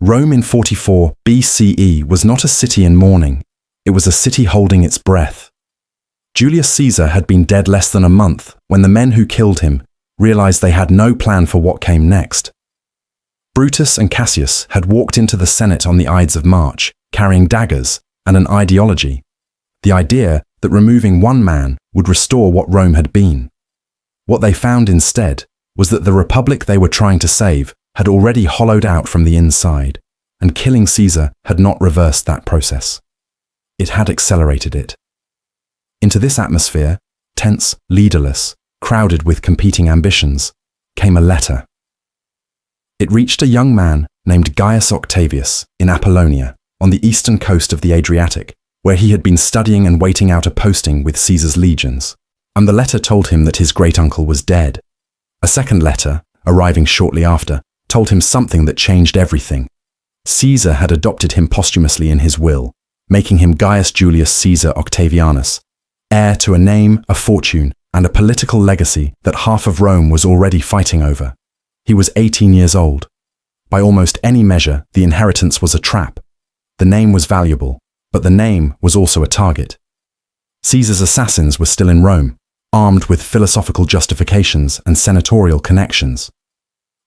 Rome in 44 BCE was not a city in mourning, it was a city holding its breath. Julius Caesar had been dead less than a month when the men who killed him realized they had no plan for what came next. Brutus and Cassius had walked into the Senate on the Ides of March, carrying daggers and an ideology, the idea that removing one man would restore what Rome had been. What they found instead was that the republic they were trying to save had already hollowed out from the inside, and killing Caesar had not reversed that process. It had accelerated it. Into this atmosphere, tense, leaderless, crowded with competing ambitions, came a letter. It reached a young man named Gaius Octavius in Apollonia, on the eastern coast of the Adriatic, where he had been studying and waiting out a posting with Caesar's legions, and the letter told him that his great-uncle was dead. A second letter, arriving shortly after, told him something that changed everything. Caesar had adopted him posthumously in his will, making him Gaius Julius Caesar Octavianus, heir to a name, a fortune, and a political legacy that half of Rome was already fighting over. He was 18 years old. By almost any measure, the inheritance was a trap. The name was valuable, but the name was also a target. Caesar's assassins were still in Rome, armed with philosophical justifications and senatorial connections.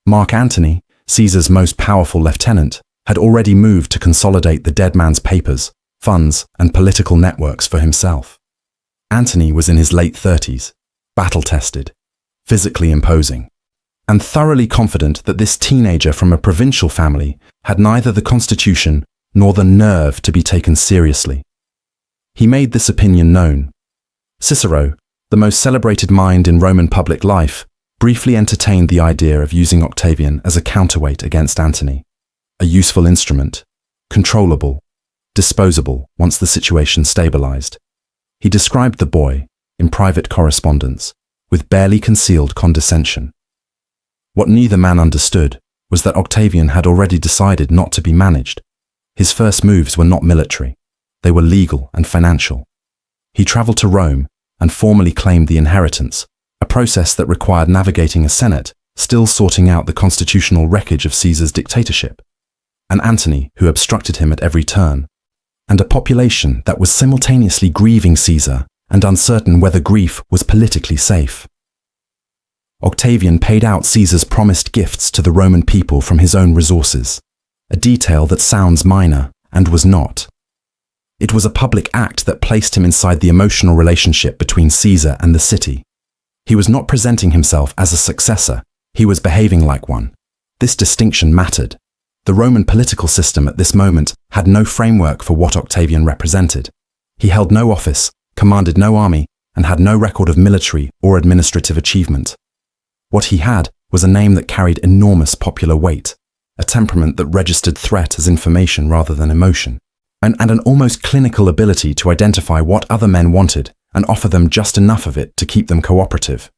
Mark Antony, Caesar's most powerful lieutenant, had already moved to consolidate the dead man's papers, funds, and political networks for himself. Antony was in his late 30s, battle-tested, physically imposing, and thoroughly confident that this teenager from a provincial family had neither the constitution nor the nerve to be taken seriously. He made this opinion known. Cicero, the most celebrated mind in Roman public life, briefly entertained the idea of using Octavian as a counterweight against Antony, a useful instrument, controllable, disposable once the situation stabilized. He described the boy, in private correspondence, with barely concealed condescension. What neither man understood was that Octavian had already decided not to be managed. His first moves were not military, they were legal and financial. He traveled to Rome and formally claimed the inheritance, a process that required navigating a Senate still sorting out the constitutional wreckage of Caesar's dictatorship, an Antony who obstructed him at every turn, and a population that was simultaneously grieving Caesar and uncertain whether grief was politically safe. Octavian paid out Caesar's promised gifts to the Roman people from his own resources, a detail that sounds minor and was not. It was a public act that placed him inside the emotional relationship between Caesar and the city. He was not presenting himself as a successor, he was behaving like one. This distinction mattered. The Roman political system at this moment had no framework for what Octavian represented. He held no office, commanded no army, and had no record of military or administrative achievement. What he had was a name that carried enormous popular weight, a temperament that registered threat as information rather than emotion, and an almost clinical ability to identify what other men wanted and offer them just enough of it to keep them cooperative.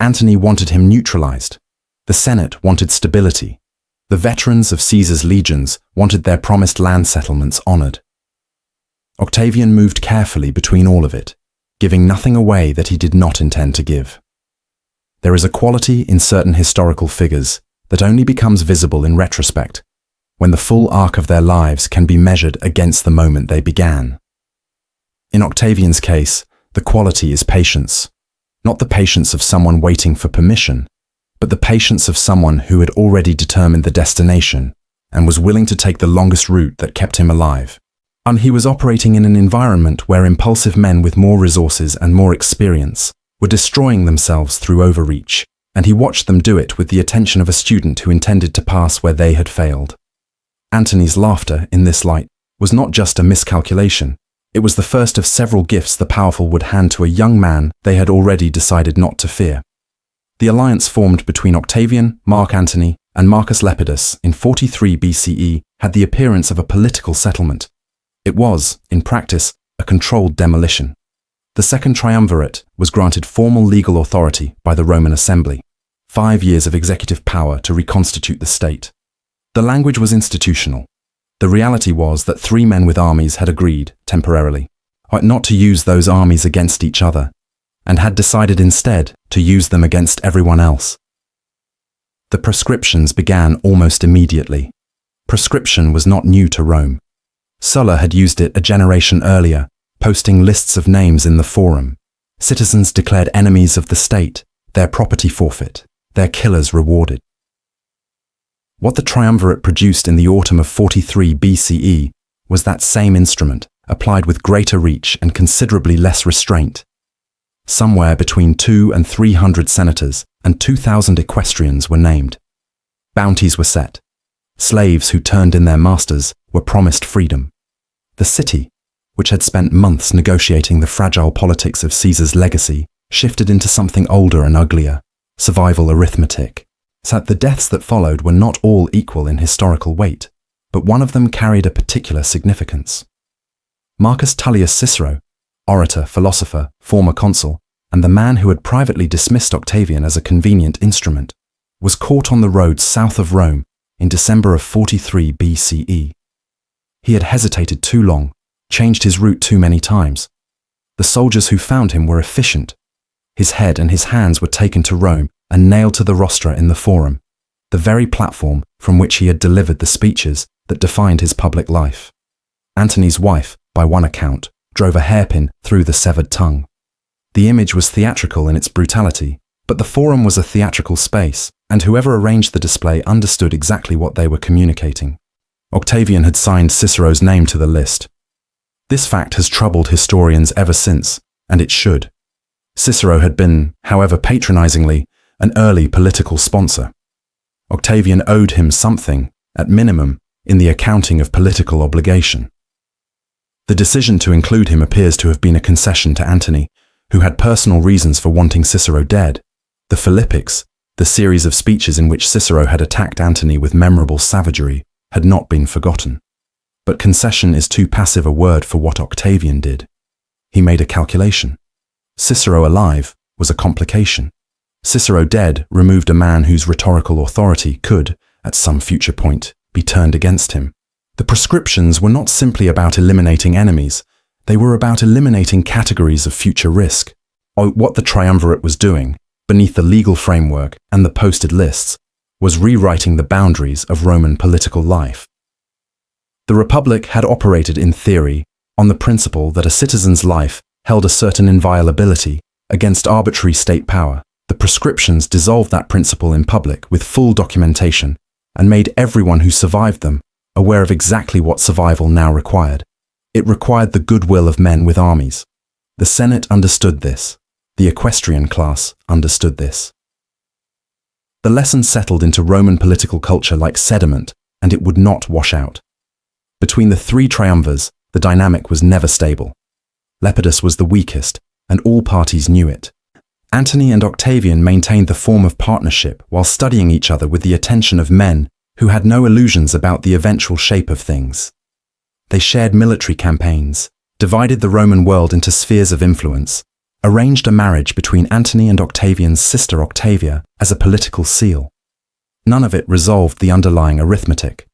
Antony wanted him neutralized. The Senate wanted stability. The veterans of Caesar's legions wanted their promised land settlements honored. Octavian moved carefully between all of it, giving nothing away that he did not intend to give. There is a quality in certain historical figures that only becomes visible in retrospect, when the full arc of their lives can be measured against the moment they began. In Octavian's case, the quality is patience, not the patience of someone waiting for permission, but the patience of someone who had already determined the destination and was willing to take the longest route that kept him alive. And he was operating in an environment where impulsive men with more resources and more experience were destroying themselves through overreach, and he watched them do it with the attention of a student who intended to pass where they had failed. Antony's laughter, in this light, was not just a miscalculation. It was the first of several gifts the powerful would hand to a young man they had already decided not to fear. The alliance formed between Octavian, Mark Antony, and Marcus Lepidus in 43 BCE had the appearance of a political settlement. It was, in practice, a controlled demolition. The Second Triumvirate was granted formal legal authority by the Roman Assembly, 5 years of executive power to reconstitute the state. The language was institutional. The reality was that 3 men with armies had agreed, temporarily, not to use those armies against each other, and had decided instead to use them against everyone else. The proscriptions began almost immediately. Proscription was not new to Rome. Sulla had used it a generation earlier, posting lists of names in the Forum. Citizens declared enemies of the state, their property forfeit, their killers rewarded. What the Triumvirate produced in the autumn of 43 BCE was that same instrument, applied with greater reach and considerably less restraint. Somewhere between 200 and 300 senators and 2,000 equestrians were named. Bounties were set. Slaves who turned in their masters were promised freedom. The city, which had spent months negotiating the fragile politics of Caesar's legacy, shifted into something older and uglier, survival arithmetic. So the deaths that followed were not all equal in historical weight, but one of them carried a particular significance. Marcus Tullius Cicero, orator, philosopher, former consul, and the man who had privately dismissed Octavian as a convenient instrument, was caught on the roads south of Rome in December of 43 BCE. He had hesitated too long, changed his route too many times. The soldiers who found him were efficient. His head and his hands were taken to Rome and nailed to the rostra in the Forum, the very platform from which he had delivered the speeches that defined his public life. Antony's wife, by one account, drove a hairpin through the severed tongue. The image was theatrical in its brutality, but the Forum was a theatrical space, and whoever arranged the display understood exactly what they were communicating. Octavian had signed Cicero's name to the list. This fact has troubled historians ever since, and it should. Cicero had been, however patronizingly, an early political sponsor. Octavian owed him something, at minimum, in the accounting of political obligation. The decision to include him appears to have been a concession to Antony, who had personal reasons for wanting Cicero dead. The Philippics, the series of speeches in which Cicero had attacked Antony with memorable savagery, had not been forgotten. But concession is too passive a word for what Octavian did. He made a calculation. Cicero alive was a complication. Cicero dead removed a man whose rhetorical authority could, at some future point, be turned against him. The proscriptions were not simply about eliminating enemies, they were about eliminating categories of future risk. What the Triumvirate was doing, beneath the legal framework and the posted lists, was rewriting the boundaries of Roman political life. The Republic had operated in theory on the principle that a citizen's life held a certain inviolability against arbitrary state power. The proscriptions dissolved that principle in public with full documentation and made everyone who survived them aware of exactly what survival now required. It required the goodwill of men with armies. The Senate understood this. The equestrian class understood this. The lesson settled into Roman political culture like sediment, and it would not wash out. Between the three triumvirs, the dynamic was never stable. Lepidus was the weakest, and all parties knew it. Antony and Octavian maintained the form of partnership while studying each other with the attention of men who had no illusions about the eventual shape of things. They shared military campaigns, divided the Roman world into spheres of influence, arranged a marriage between Antony and Octavian's sister Octavia as a political seal. None of it resolved the underlying arithmetic.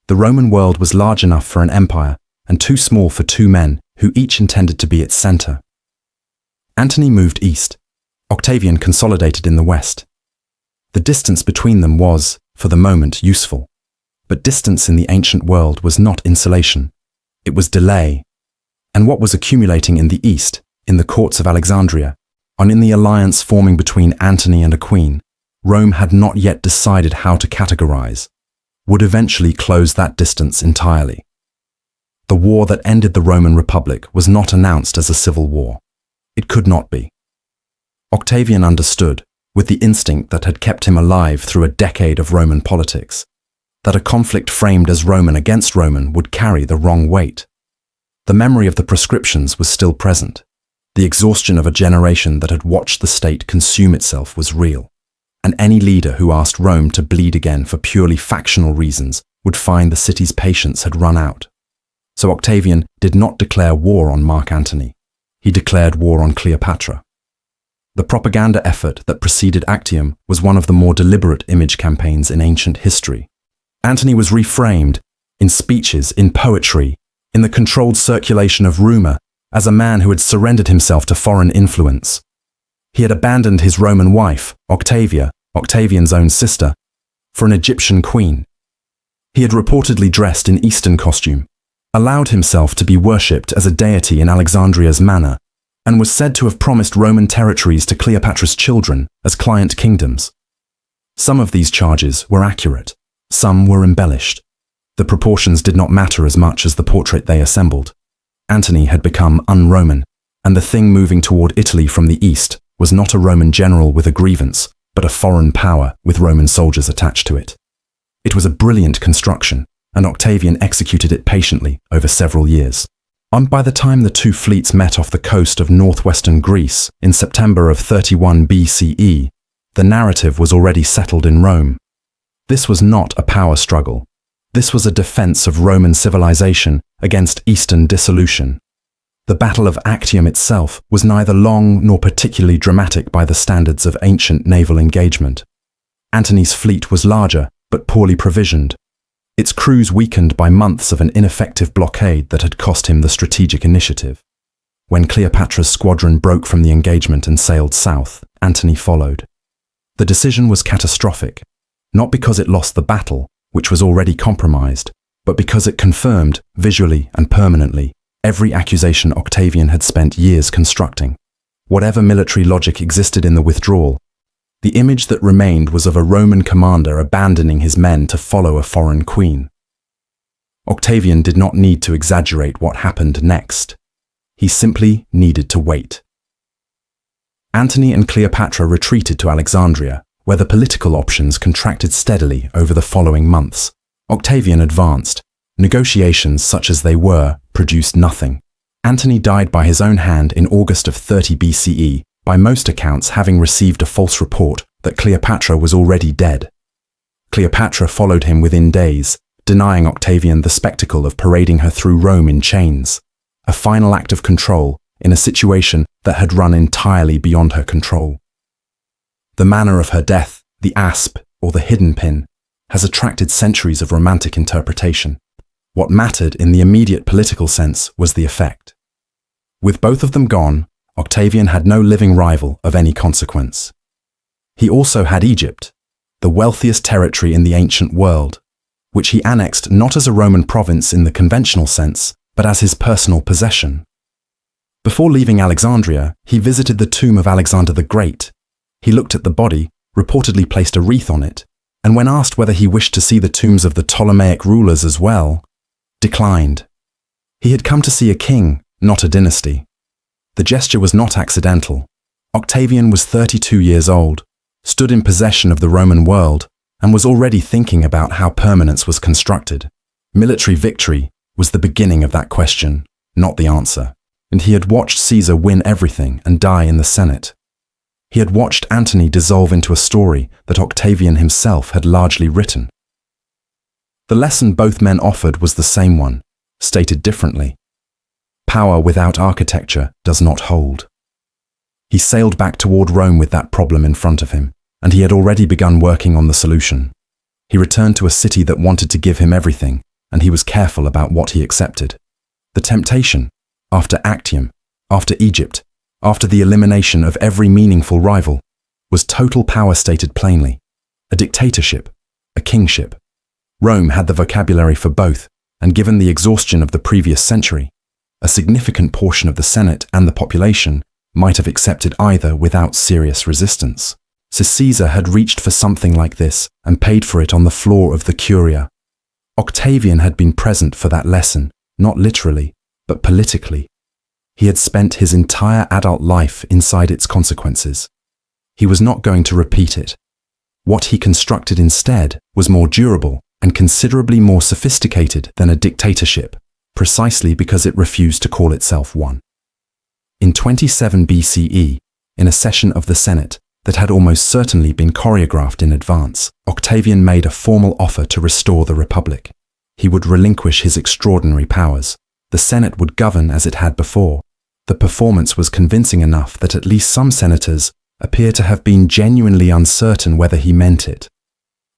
The Roman world was large enough for an empire and too small for two men who each intended to be its center. Antony moved east. Octavian consolidated in the west. The distance between them was, for the moment, useful. But distance in the ancient world was not insulation. It was delay. And what was accumulating in the east, in the courts of Alexandria, and in the alliance forming between Antony and a queen, Rome had not yet decided how to categorize, would eventually close that distance entirely. The war that ended the Roman Republic was not announced as a civil war. It could not be. Octavian understood, with the instinct that had kept him alive through a decade of Roman politics, that a conflict framed as Roman against Roman would carry the wrong weight. The memory of the proscriptions was still present. The exhaustion of a generation that had watched the state consume itself was real, and any leader who asked Rome to bleed again for purely factional reasons would find the city's patience had run out. So Octavian did not declare war on Mark Antony. He declared war on Cleopatra. The propaganda effort that preceded Actium was one of the more deliberate image campaigns in ancient history. Antony was reframed, in speeches, in poetry, in the controlled circulation of rumor, as a man who had surrendered himself to foreign influence. He had abandoned his Roman wife, Octavia, Octavian's own sister, for an Egyptian queen. He had reportedly dressed in Eastern costume, allowed himself to be worshipped as a deity in Alexandria's manor, and was said to have promised Roman territories to Cleopatra's children as client kingdoms. Some of these charges were accurate, some were embellished. The proportions did not matter as much as the portrait they assembled. Antony had become un-Roman, and the thing moving toward Italy from the east was not a Roman general with a grievance, but a foreign power with Roman soldiers attached to it. It was a brilliant construction, and Octavian executed it patiently over several years. By the time the two fleets met off the coast of northwestern Greece in September of 31 BCE, the narrative was already settled in Rome. This was not a power struggle. This was a defense of Roman civilization against Eastern dissolution. The Battle of Actium itself was neither long nor particularly dramatic by the standards of ancient naval engagement. Antony's fleet was larger, but poorly provisioned. Its crews weakened by months of an ineffective blockade that had cost him the strategic initiative. When Cleopatra's squadron broke from the engagement and sailed south, Antony followed. The decision was catastrophic, not because it lost the battle, which was already compromised, but because it confirmed, visually and permanently, every accusation Octavian had spent years constructing. Whatever military logic existed in the withdrawal, the image that remained was of a Roman commander abandoning his men to follow a foreign queen. Octavian did not need to exaggerate what happened next. He simply needed to wait. Antony and Cleopatra retreated to Alexandria, where the political options contracted steadily over the following months. Octavian advanced. Negotiations, such as they were, produced nothing. Antony died by his own hand in August of 30 BCE, by most accounts having received a false report that Cleopatra was already dead. Cleopatra followed him within days, denying Octavian the spectacle of parading her through Rome in chains, a final act of control in a situation that had run entirely beyond her control. The manner of her death, the asp or the hidden pin, has attracted centuries of romantic interpretation. What mattered in the immediate political sense was the effect. With both of them gone, Octavian had no living rival of any consequence. He also had Egypt, the wealthiest territory in the ancient world, which he annexed not as a Roman province in the conventional sense, but as his personal possession. Before leaving Alexandria, he visited the tomb of Alexander the Great. He looked at the body, reportedly placed a wreath on it, and when asked whether he wished to see the tombs of the Ptolemaic rulers as well, declined. He had come to see a king, not a dynasty. The gesture was not accidental. Octavian was 32 years old, stood in possession of the Roman world, and was already thinking about how permanence was constructed. Military victory was the beginning of that question, not the answer. And he had watched Caesar win everything and die in the Senate. He had watched Antony dissolve into a story that Octavian himself had largely written. The lesson both men offered was the same one, stated differently. Power without architecture does not hold. He sailed back toward Rome with that problem in front of him, and he had already begun working on the solution. He returned to a city that wanted to give him everything, and he was careful about what he accepted. The temptation, after Actium, after Egypt, after the elimination of every meaningful rival, was total power stated plainly. A dictatorship, a kingship. Rome had the vocabulary for both, and given the exhaustion of the previous century, a significant portion of the Senate and the population might have accepted either without serious resistance. Caesar had reached for something like this and paid for it on the floor of the Curia. Octavian had been present for that lesson, not literally, but politically. He had spent his entire adult life inside its consequences. He was not going to repeat it. What he constructed instead was more durable and considerably more sophisticated than a dictatorship, precisely because it refused to call itself one. In 27 BCE, in a session of the Senate that had almost certainly been choreographed in advance, Octavian made a formal offer to restore the Republic. He would relinquish his extraordinary powers. The Senate would govern as it had before. The performance was convincing enough that at least some senators appear to have been genuinely uncertain whether he meant it.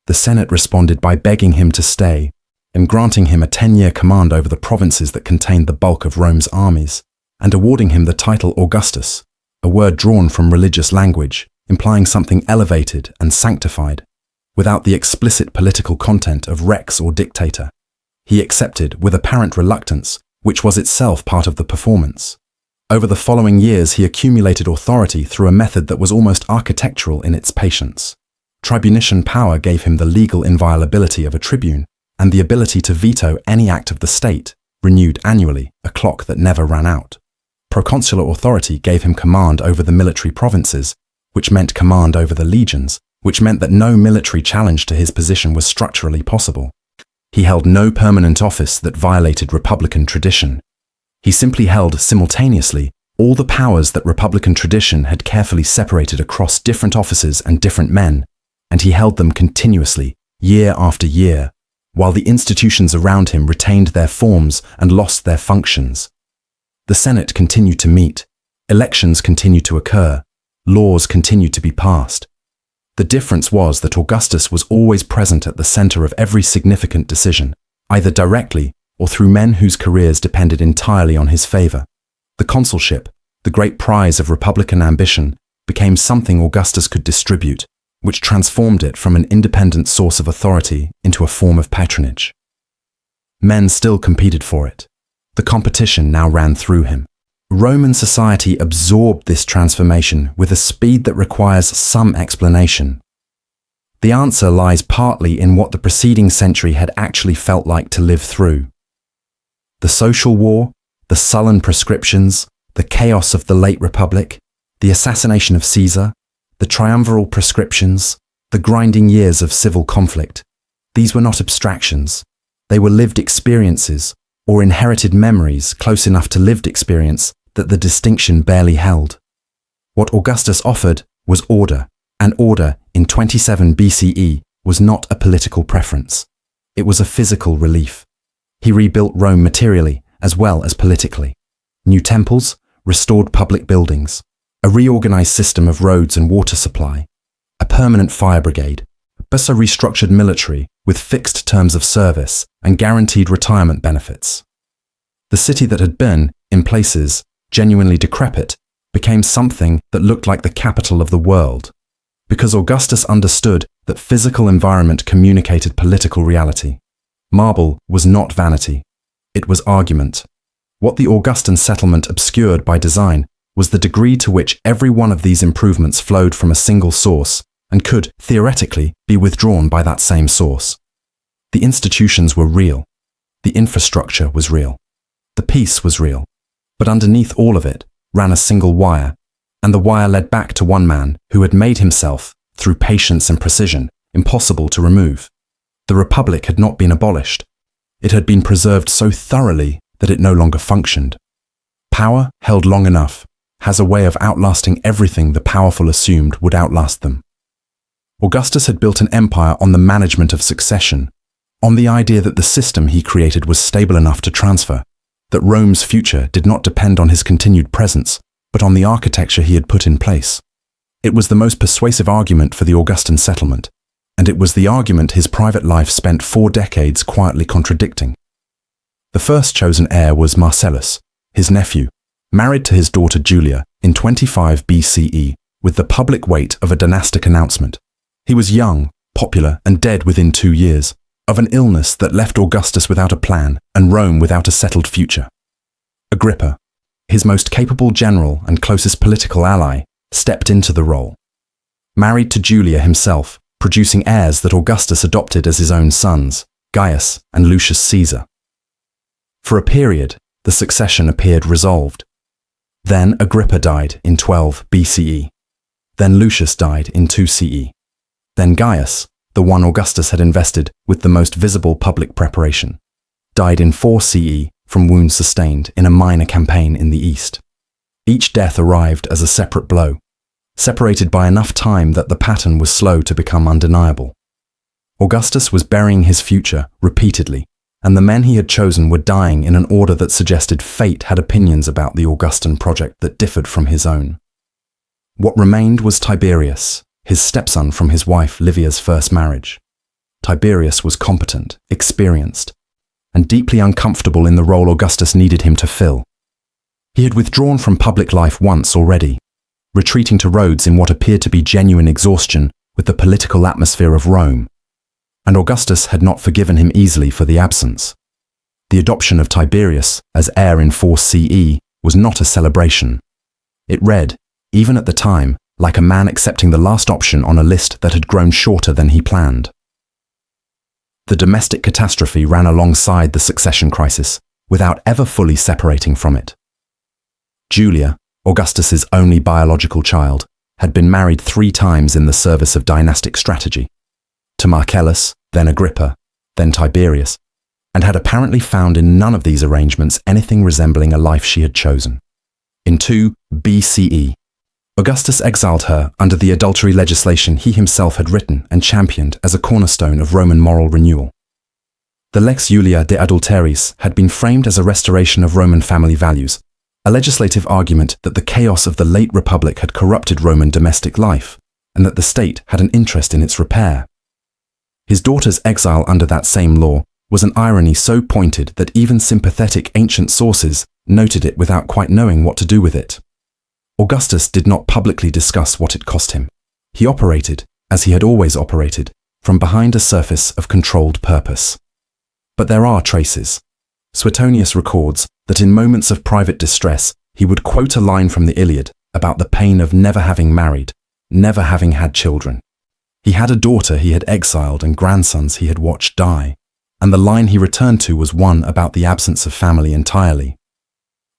The Senate responded by begging him to stay and granting him a 10-year command over the provinces that contained the bulk of Rome's armies, and awarding him the title Augustus, a word drawn from religious language, implying something elevated and sanctified. without the explicit political content of rex or dictator. He accepted with apparent reluctance, which was itself part of the performance. Over the following years, he accumulated authority through a method that was almost architectural in its patience. Tribunician power gave him the legal inviolability of a tribune and the ability to veto any act of the state, renewed annually, a clock that never ran out. Proconsular authority gave him command over the military provinces, which meant command over the legions, which meant that no military challenge to his position was structurally possible. He held no permanent office that violated republican tradition. He simply held simultaneously all the powers that republican tradition had carefully separated across different offices and different men, and he held them continuously, year after year, while the institutions around him retained their forms and lost their functions. The Senate continued to meet, elections continued to occur, laws continued to be passed. The difference was that Augustus was always present at the center of every significant decision, either directly or through men whose careers depended entirely on his favor. The consulship, the great prize of republican ambition, became something Augustus could distribute, which transformed it from an independent source of authority into a form of patronage. Men still competed for it. The competition now ran through him. Roman society absorbed this transformation with a speed that requires some explanation. The answer lies partly in what the preceding century had actually felt like to live through. The social war, the sullen proscriptions, the chaos of the late Republic, the assassination of Caesar, the triumviral proscriptions, the grinding years of civil conflict. These were not abstractions. They were lived experiences, or inherited memories close enough to lived experience that the distinction barely held. What Augustus offered was order, and order in 27 BCE was not a political preference. It was a physical relief. He rebuilt Rome materially as well as politically. New temples, restored public buildings, a reorganized system of roads and water supply, a permanent fire brigade, plus a restructured military with fixed terms of service and guaranteed retirement benefits. The city that had been, in places, genuinely decrepit, became something that looked like the capital of the world, because Augustus understood that physical environment communicated political reality. Marble was not vanity. It was argument. What the Augustan settlement obscured by design was the degree to which every one of these improvements flowed from a single source and could, theoretically, be withdrawn by that same source. The institutions were real. The infrastructure was real. The peace was real. But underneath all of it ran a single wire, and the wire led back to one man who had made himself, through patience and precision, impossible to remove. The Republic had not been abolished. It had been preserved so thoroughly that it no longer functioned. Power, held long enough, has a way of outlasting everything the powerful assumed would outlast them. Augustus had built an empire on the management of succession, on the idea that the system he created was stable enough to transfer, that Rome's future did not depend on his continued presence, but on the architecture he had put in place. It was the most persuasive argument for the Augustan settlement, and it was the argument his private life spent 4 decades quietly contradicting. The first chosen heir was Marcellus, his nephew, married to his daughter Julia in 25 BCE with the public weight of a dynastic announcement. He was young, popular, and dead within 2 years, of an illness that left Augustus without a plan and Rome without a settled future. Agrippa, his most capable general and closest political ally, stepped into the role. Married to Julia himself, producing heirs that Augustus adopted as his own sons, Gaius and Lucius Caesar. For a period, the succession appeared resolved. Then Agrippa died in 12 BCE. Then Lucius died in 2 CE. Then Gaius, the one Augustus had invested with the most visible public preparation, died in 4 CE from wounds sustained in a minor campaign in the east. Each death arrived as a separate blow, separated by enough time that the pattern was slow to become undeniable. Augustus was burying his future repeatedly, and the men he had chosen were dying in an order that suggested fate had opinions about the Augustan project that differed from his own. What remained was Tiberius, his stepson from his wife Livia's first marriage. Tiberius was competent, experienced, and deeply uncomfortable in the role Augustus needed him to fill. He had withdrawn from public life once already, retreating to Rhodes in what appeared to be genuine exhaustion with the political atmosphere of Rome, and Augustus had not forgiven him easily for the absence. The adoption of Tiberius as heir in 4 CE was not a celebration. It read, even at the time, like a man accepting the last option on a list that had grown shorter than he planned. The domestic catastrophe ran alongside the succession crisis, without ever fully separating from it. Julia, Augustus's only biological child, had been married 3 times in the service of dynastic strategy, to Marcellus, then Agrippa, then Tiberius, and had apparently found in none of these arrangements anything resembling a life she had chosen. In 2 BCE, Augustus exiled her under the adultery legislation he himself had written and championed as a cornerstone of Roman moral renewal. The Lex Julia de Adulteris had been framed as a restoration of Roman family values, a legislative argument that the chaos of the late Republic had corrupted Roman domestic life, and that the state had an interest in its repair. His daughter's exile under that same law was an irony so pointed that even sympathetic ancient sources noted it without quite knowing what to do with it. Augustus did not publicly discuss what it cost him. He operated, as he had always operated, from behind a surface of controlled purpose. But there are traces. Suetonius records that in moments of private distress, he would quote a line from the Iliad about the pain of never having married, never having had children. He had a daughter he had exiled and grandsons he had watched die, and the line he returned to was one about the absence of family entirely.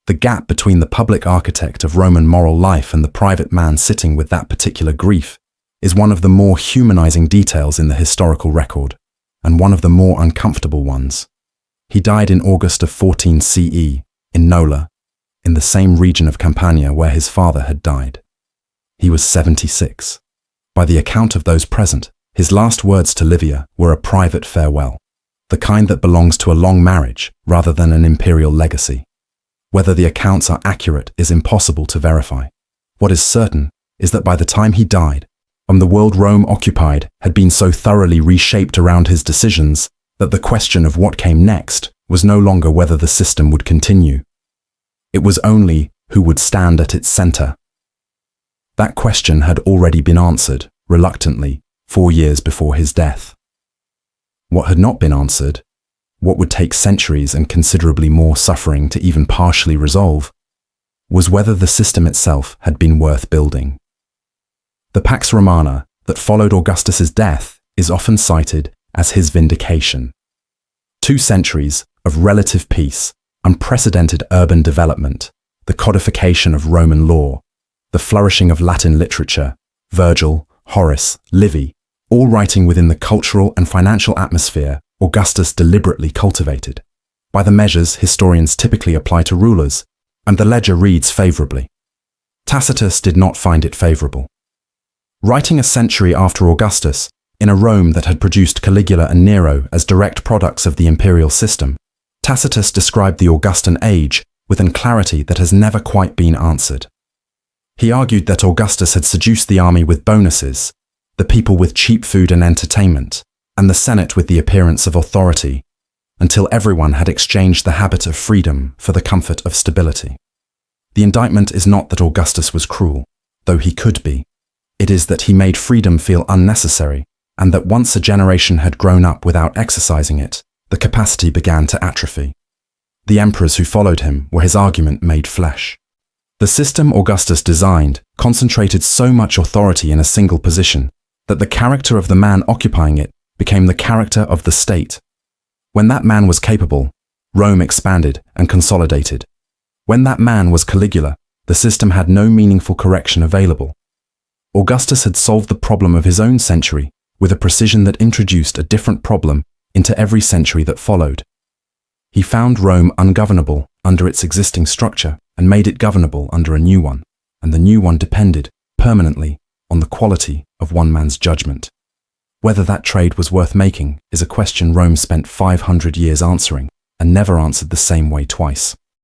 The gap between the public architect of Roman moral life and the private man sitting with that particular grief is one of the more humanizing details in the historical record, and one of the more uncomfortable ones. He died in August of 14 CE, in Nola, in the same region of Campania where his father had died. He was 76. By the account of those present, his last words to Livia were a private farewell, the kind that belongs to a long marriage rather than an imperial legacy. Whether the accounts are accurate is impossible to verify. What is certain is that by the time he died, the world Rome occupied had been so thoroughly reshaped around his decisions that the question of what came next was no longer whether the system would continue. It was only who would stand at its center. That question had already been answered, reluctantly, 4 years before his death. What had not been answered, what would take centuries and considerably more suffering to even partially resolve, was whether the system itself had been worth building. The Pax Romana that followed Augustus's death is often cited as his vindication. 2 centuries of relative peace, unprecedented urban development, the codification of Roman law, the flourishing of Latin literature, Virgil, Horace, Livy, all writing within the cultural and financial atmosphere Augustus deliberately cultivated, by the measures historians typically apply to rulers, and the ledger reads favorably. Tacitus did not find it favorable. Writing a century after Augustus, in a Rome that had produced Caligula and Nero as direct products of the imperial system, Tacitus described the Augustan age with a clarity that has never quite been answered. He argued that Augustus had seduced the army with bonuses, the people with cheap food and entertainment, and the Senate with the appearance of authority, until everyone had exchanged the habit of freedom for the comfort of stability. The indictment is not that Augustus was cruel, though he could be. It is that he made freedom feel unnecessary, and that once a generation had grown up without exercising it, the capacity began to atrophy. The emperors who followed him were his argument made flesh. The system Augustus designed concentrated so much authority in a single position that the character of the man occupying it became the character of the state. When that man was capable, Rome expanded and consolidated. When that man was Caligula, the system had no meaningful correction available. Augustus had solved the problem of his own century with a precision that introduced a different problem into every century that followed. He found Rome ungovernable under its existing structure and made it governable under a new one, and the new one depended, permanently, on the quality of one man's judgment. Whether that trade was worth making is a question Rome spent 500 years answering, and never answered the same way twice.